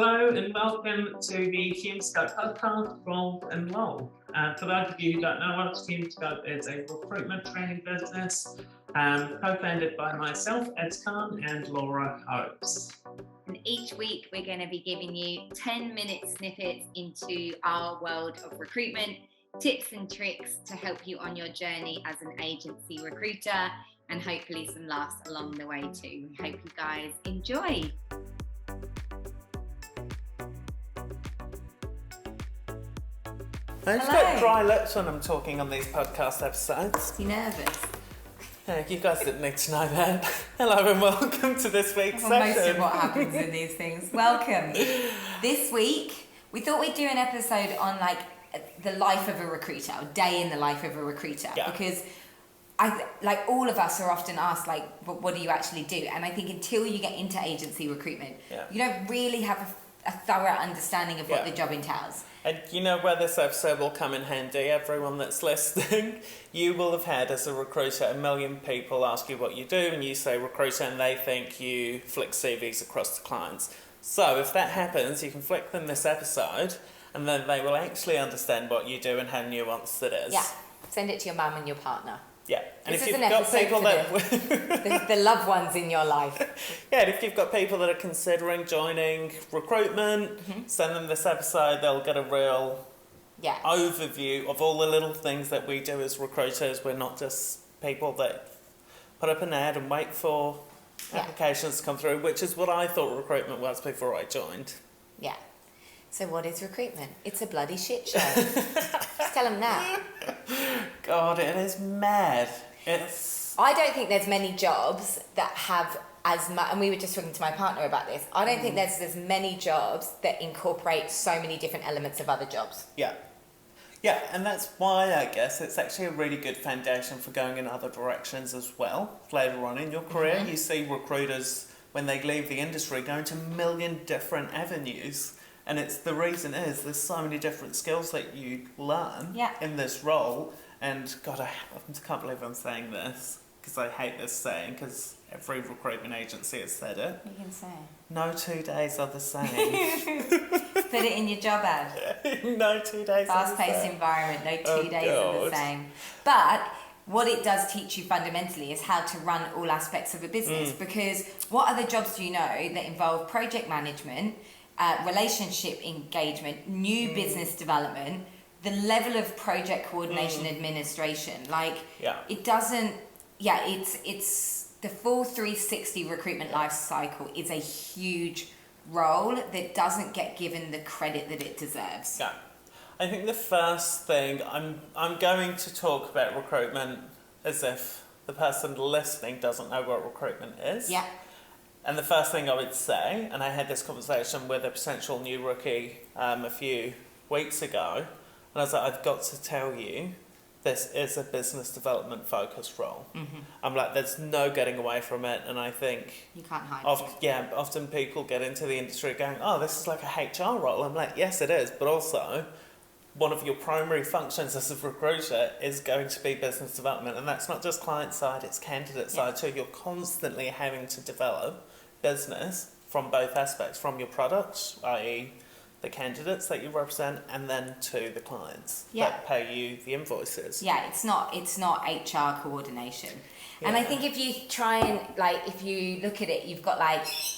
Hello and welcome to the Hume podcast, Roll and Roll. For those of you who don't know us, Hume is a recruitment training business co-founded by myself, Ed Khan, and Laura Hopes. And each week we're going to be giving you 10-minute snippets into our world of recruitment, tips and tricks to help you on your journey as an agency recruiter, and hopefully some laughs along the way too. We hope you guys enjoy. I just got dry lips when I'm talking on these podcast episodes. You nervous? Yeah, you guys didn't need to know that. Hello and welcome to this week's session. Most of what happens in these things. Welcome. This week, we thought we'd do an episode on the life of a recruiter, or day in the life of a recruiter, because all of us are often asked, what do you actually do? And I think until you get into agency recruitment, you don't really have a thorough understanding of what the job entails. And you know where this episode will come in handy, everyone that's listening? You will have had, as a recruiter, 1 million people ask you what you do, and you say recruiter, and they think you flick CVs across to clients. So if that happens, you can flick them this episode, and then they will actually understand what you do and how nuanced it is. Yeah, send it to your mum and your partner. Yeah, and this if is you've an got episode people for that the loved ones in your life. Yeah, and if you've got people that are considering joining recruitment, send them this episode. They'll get a real overview of all the little things that we do as recruiters. We're not just people that put up an ad and wait for applications to come through, which is what I thought recruitment was before I joined. Yeah. So what is recruitment? It's a bloody shit show. Just tell them that. God, it is mad. I don't think there's many jobs that have as much, and we were just talking to my partner about this, I don't think there's as many jobs that incorporate so many different elements of other jobs. Yeah. Yeah, and that's why I guess it's actually a really good foundation for going in other directions as well. Later on in your career, you see recruiters, when they leave the industry, go into 1 million different avenues. And the reason is there's so many different skills that you learn in this role. And God, I can't believe I'm saying this, because I hate this saying, because every recruitment agency has said it. What are you going to say? No 2 days are the same. Put it in your job ad. No 2 days are the same. Fast-paced environment, no 2 days are the same. But what it does teach you fundamentally is how to run all aspects of a business. Because what other jobs do you know that involve project management, relationship engagement, new business development, the level of project coordination, administration, it doesn't, it's the full 360 recruitment life cycle is a huge role that doesn't get given the credit that it deserves. Yeah. I think the first thing, I'm going to talk about recruitment as if the person listening doesn't know what recruitment is. Yeah. And the first thing I would say, and I had this conversation with a potential new rookie a few weeks ago, and I was like, I've got to tell you, this is a business development focused role. I'm like, there's no getting away from it, and I think you can't hide it. Often people get into the industry going, oh, this is like a HR role. I'm like, yes, it is, but also one of your primary functions as a recruiter is going to be business development, and that's not just client side, it's candidate side too. You're constantly having to develop business from both aspects, from your products, i.e. the candidates that you represent, and then to the clients that pay you the invoices. Yeah, it's not HR coordination. Yeah. And I think if you try and, if you look at it, you've got,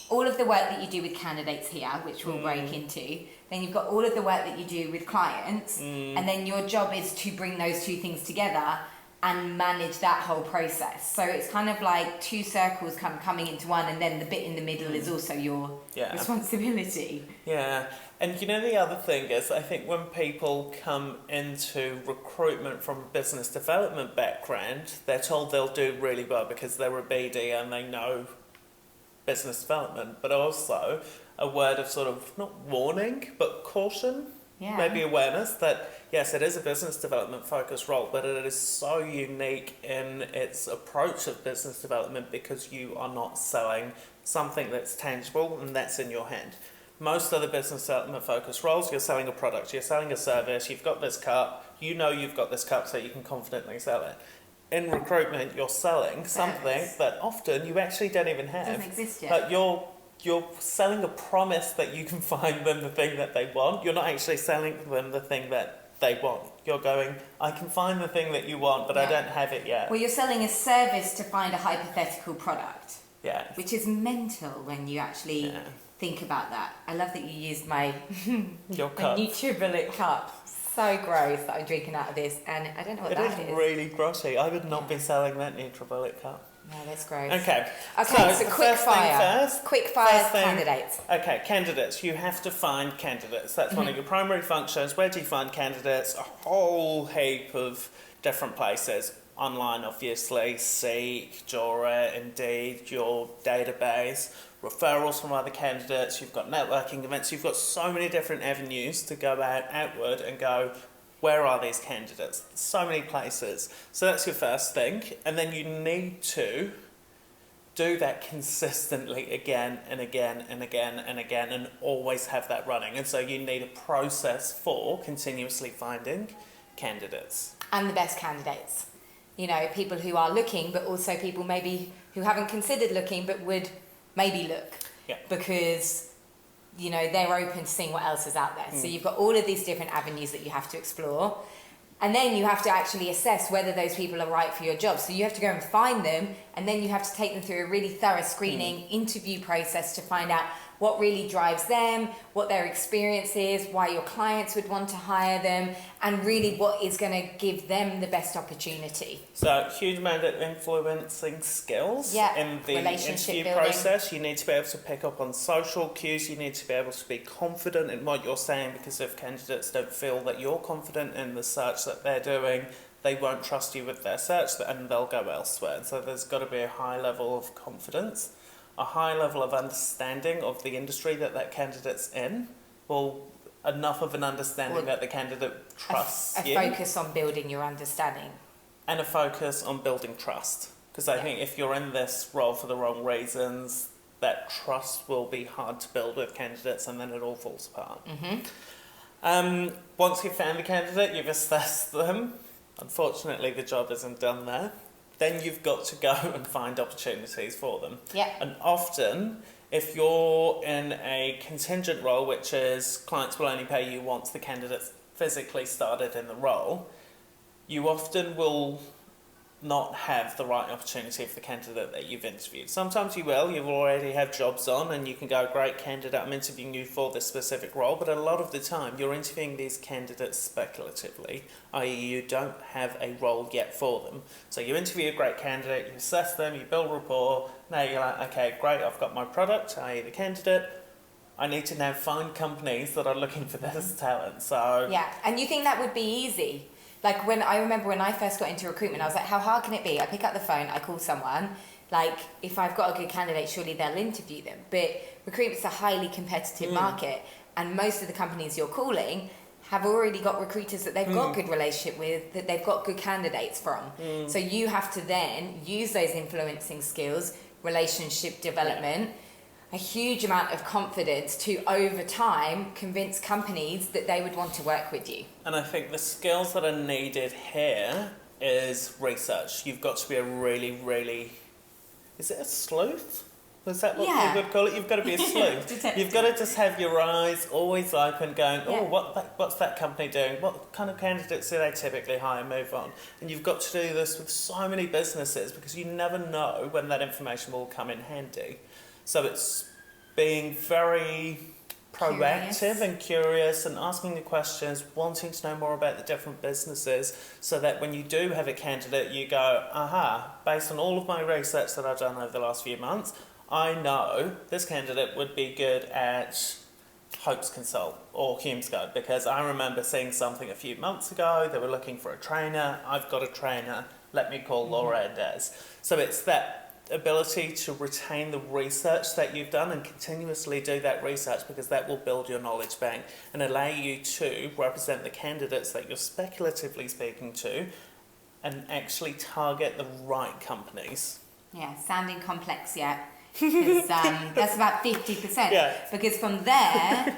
all of the work that you do with candidates here, which we'll break into, then you've got all of the work that you do with clients, and then your job is to bring those two things together and manage that whole process. So it's kind of like two circles kind of coming into one, and then the bit in the middle is also your responsibility. Yeah, and the other thing is, I think when people come into recruitment from a business development background, they're told they'll do really well because they're a BD and they know business development, but also a word of sort of, not warning, but caution. Maybe awareness that, yes, it is a business development focused role, but it is so unique in its approach of business development because you are not selling something that's tangible and that's in your hand. Most other business development focused roles, you're selling a product, you're selling a service, you've got this cup, you've got this cup so you can confidently sell it. In recruitment, you're selling something that often you actually don't even have. Doesn't exist yet. But you're you're selling a promise that you can find them the thing that they want. You're not actually selling them the thing that they want. You're going, I can find the thing that you want, but I don't have it yet. Well, you're selling a service to find a hypothetical product. Yeah. Which is mental when you actually think about that. I love that you used my NutriBullet cup. So gross that I'm drinking out of this, and I don't know what that is. It is really grotty. I would not be selling that NutriBullet cup. No, that's gross. Okay. So quick fire. Quick fire candidates. Okay, candidates. You have to find candidates. That's one of your primary functions. Where do you find candidates? A whole heap of different places. Online, obviously, Seek, Jora, Indeed, your database, referrals from other candidates, you've got networking events, you've got so many different avenues to go outward and go, where are these candidates? So many places. So that's your first thing. And then you need to do that consistently again and again and again and again and always have that running. And so you need a process for continuously finding candidates. And the best candidates. You know, people who are looking, but also people maybe who haven't considered looking, but would maybe look. Yeah. Because, you know, they're open to seeing what else is out there. So you've got all of these different avenues that you have to explore. And then you have to actually assess whether those people are right for your job. So you have to go and find them, and then you have to take them through a really thorough screening interview process to find out what really drives them, what their experience is, why your clients would want to hire them, and really what is going to give them the best opportunity. So, huge amount of influencing skills in the interview process. You need to be able to pick up on social cues. You need to be able to be confident in what you're saying, because if candidates don't feel that you're confident in the search that they're doing, they won't trust you with their search and they'll go elsewhere. And so there's got to be a high level of confidence, a high level of understanding of the industry that candidate's in. Well, enough of an understanding that the candidate trusts you. A focus on building your understanding. And a focus on building trust. Because I think if you're in this role for the wrong reasons, that trust will be hard to build with candidates, and then it all falls apart. Once you've found the candidate, you've assessed them. Unfortunately, the job isn't done there. Then you've got to go and find opportunities for them. Yeah. And often, if you're in a contingent role, which is clients will only pay you once the candidate's physically started in the role, you often will not have the right opportunity for the candidate that you've interviewed. Sometimes you will, you already have jobs on and you can go, great candidate, I'm interviewing you for this specific role, but a lot of the time you're interviewing these candidates speculatively, i.e. you don't have a role yet for them. So you interview a great candidate, you assess them, you build rapport, now you're like, okay, great, I've got my product, i.e. the candidate, I need to now find companies that are looking for this talent. So yeah, and you think that would be easy? Like when I first got into recruitment, I was like, how hard can it be? I pick up the phone, I call someone. Like, if I've got a good candidate, surely they'll interview them. But recruitment's a highly competitive market, and most of the companies you're calling have already got recruiters that they've got good relationship with, that they've got good candidates from. So you have to then use those influencing skills, relationship development, a huge amount of confidence to, over time, convince companies that they would want to work with you. And I think the skills that are needed here is research. You've got to be a really, really... Is it a sleuth? Is that what you would call it? You've got to be a sleuth. You've got to just have your eyes always open going, what's that company doing? What kind of candidates do they typically hire? Move on. And you've got to do this with so many businesses, because you never know when that information will come in handy. So it's being very proactive and curious and asking the questions, wanting to know more about the different businesses, so that when you do have a candidate, you go, aha, based on all of my research that I've done over the last few months, I know this candidate would be good at Hope's Consult or Hume's Go, because I remember seeing something a few months ago, they were looking for a trainer, I've got a trainer, let me call Laura and Des. So it's that ability to retain the research that you've done and continuously do that research, because that will build your knowledge bank and allow you to represent the candidates that you're speculatively speaking to and actually target the right companies. Yeah, sounding complex yet. That's about 50%. Because from there,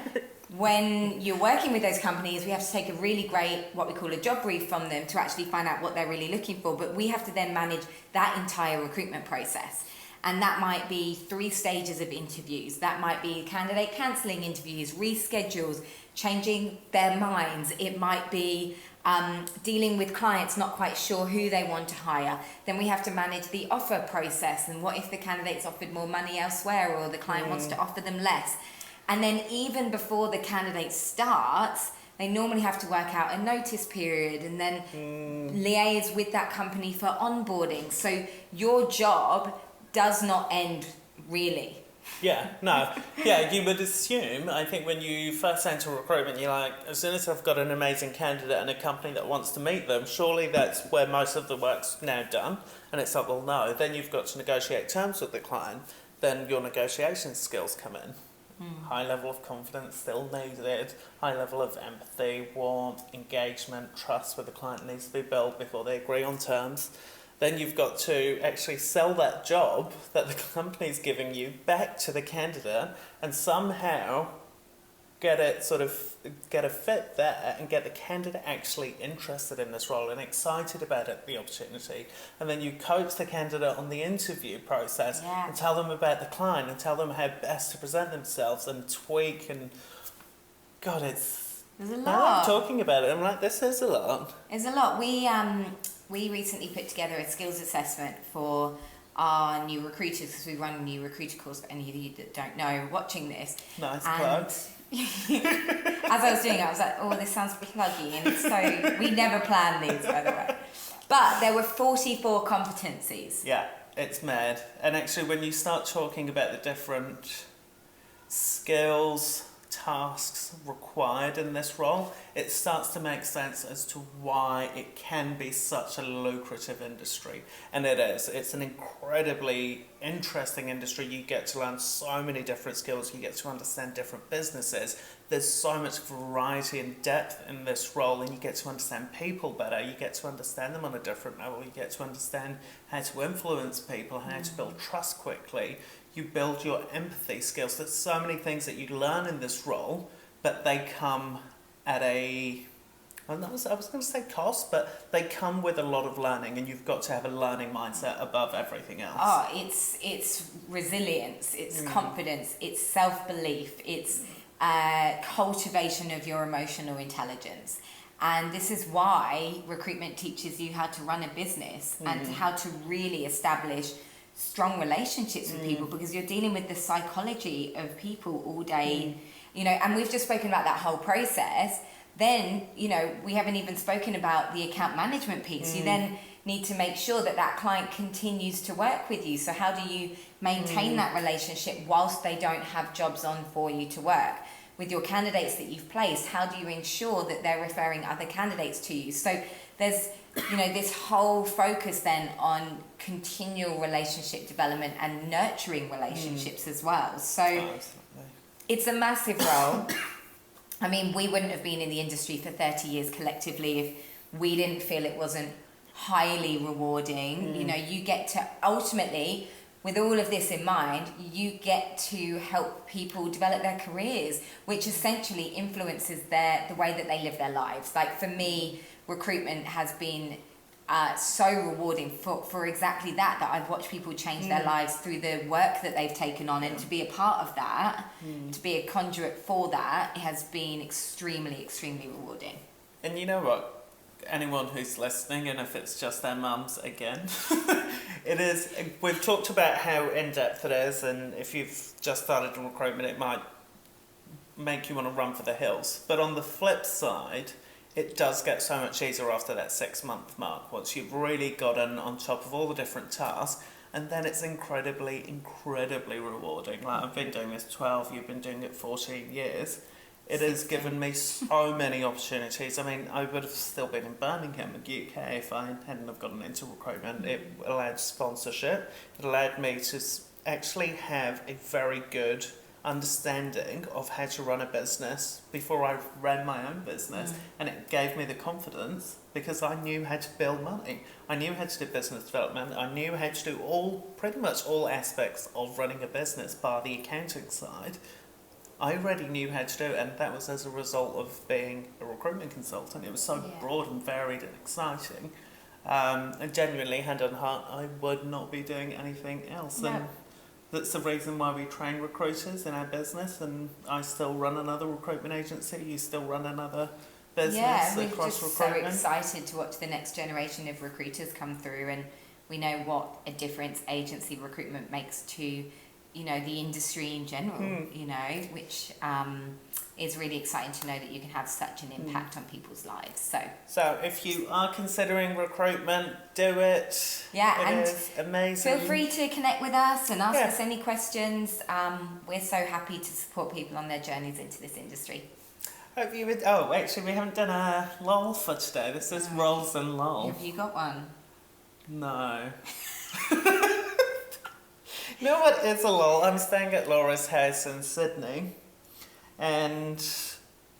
when you're working with those companies, we have to take a really great, what we call a job brief from them to actually find out what they're really looking for. But we have to then manage that entire recruitment process. And that might be 3 stages of interviews. That might be candidate cancelling interviews, reschedules, changing their minds. It might be dealing with clients not quite sure who they want to hire. Then we have to manage the offer process. And what if the candidate's offered more money elsewhere, or the client wants to offer them less? And then even before the candidate starts, they normally have to work out a notice period and then liaise with that company for onboarding. So your job does not end, really. Yeah, no. Yeah, you would assume, I think when you first enter recruitment, you're like, as soon as I've got an amazing candidate and a company that wants to meet them, surely that's where most of the work's now done. And it's like, well, no. Then you've got to negotiate terms with the client. Then your negotiation skills come in. High level of confidence still needed. High level of empathy, warmth, engagement, trust with the client needs to be built before they agree on terms. Then you've got to actually sell that job that the company's giving you back to the candidate and somehow get a fit there and get the candidate actually interested in this role and excited about it, the opportunity. And then you coach the candidate on the interview process and tell them about the client and tell them how best to present themselves and tweak and... God, there's a lot. Now I'm talking about it, I'm like, this is a lot. It's a lot. We recently put together a skills assessment for our new recruiters, because we run a new recruiter course for any of you that don't know watching this. Nice plug. As I was doing it, I was like, oh, this sounds pluggy. And so we never plan these, by the way. But there were 44 competencies. Yeah, it's mad. And actually, when you start talking about the different skills, tasks required in this role, it starts to make sense as to why it can be such a lucrative industry. And it is. It's an incredibly interesting industry. You get to learn so many different skills. You get to understand different businesses. There's so much variety and depth in this role, and you get to understand people better. You get to understand them on a different level. You get to understand how to influence people, how to build trust quickly. You build your empathy skills. There's so many things that you learn in this role, but they come at I was going to say cost, but they come with a lot of learning, and you've got to have a learning mindset above everything else. Oh, it's resilience, it's confidence, it's self-belief, it's cultivation of your emotional intelligence. And this is why recruitment teaches you how to run a business and how to really establish strong relationships with people, because you're dealing with the psychology of people all day, and we've just spoken about that whole process. Then, we haven't even spoken about the account management piece. You then need to make sure that that client continues to work with you. So how do you maintain that relationship whilst they don't have jobs on for you to work? With your candidates that you've placed, how do you ensure that they're referring other candidates to you? So there's this whole focus then on continual relationship development and nurturing relationships as well. So it's a massive role. I mean, we wouldn't have been in the industry for 30 years collectively if we didn't feel it wasn't highly rewarding. You get to ultimately, with all of this in mind, you get to help people develop their careers, which essentially influences the way that they live their lives. Like for me, recruitment has been so rewarding for exactly that I've watched people change their lives through the work that they've taken on, and to be a part of that, to be a conduit for that, it has been extremely, extremely rewarding. And you know what? Anyone who's listening, and if it's just their mums again, it is. We've talked about how in-depth it is, and if you've just started in recruitment, it might make you want to run for the hills. But on the flip side, it does get so much easier after that 6-month mark, once you've really gotten on top of all the different tasks, and then it's incredibly, incredibly rewarding. Like, I've been doing this 12, you've been doing it 14 years. It has given me so many opportunities. I mean, I would have still been in Birmingham in the UK if I hadn't have gotten into recruitment. It allowed sponsorship. It allowed me to actually have a very good understanding of how to run a business before I ran my own business, and it gave me the confidence because I knew how to build money. I knew how to do business development. I knew how to do pretty much all aspects of running a business bar the accounting side. I already knew how to do it, and that was as a result of being a recruitment consultant. It was so broad and varied and exciting. And genuinely, hand on heart, I would not be doing anything else. No. And that's the reason why we train recruiters in our business. And I still run another recruitment agency. You still run another business we're across just recruitment. so excited to watch the next generation of recruiters come through, and we know what a difference agency recruitment makes to, you know, the industry in general. You know, which is really exciting to know that you can have such an impact on people's lives. So if you are considering recruitment, do it. Yeah, it and is amazing. feel free to connect with us and ask us any questions. We're so happy to support people on their journeys into this industry. Hope you would. Oh, actually, we haven't done a lol for today. This is rolls and lol. Have you got one? No. You know what is a lol? I'm staying at Laura's house in Sydney, and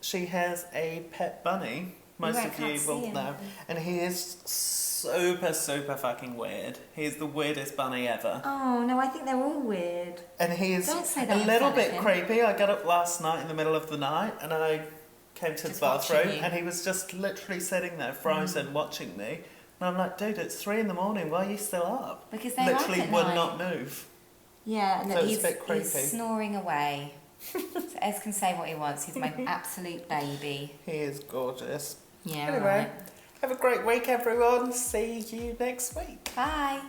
she has a pet bunny. Most of you will know. And he is super, super fucking weird. He's the weirdest bunny ever. Oh, no, I think they're all weird. And he is Don't say a that in little front of bit him. creepy. I got up last night in the middle of the night, and I came to Just the bathroom, watching you. and he was just literally sitting there, frozen, watching me. And I'm like, dude, it's 3 a.m. Why are you still up? Because they literally like at would night. not move. Yeah, and So it's he's, a bit creepy. he's snoring away. So Ez can say what he wants. He's my absolute baby. He is gorgeous. Yeah, Anyway, right. have a great week, everyone. See you next week. Bye.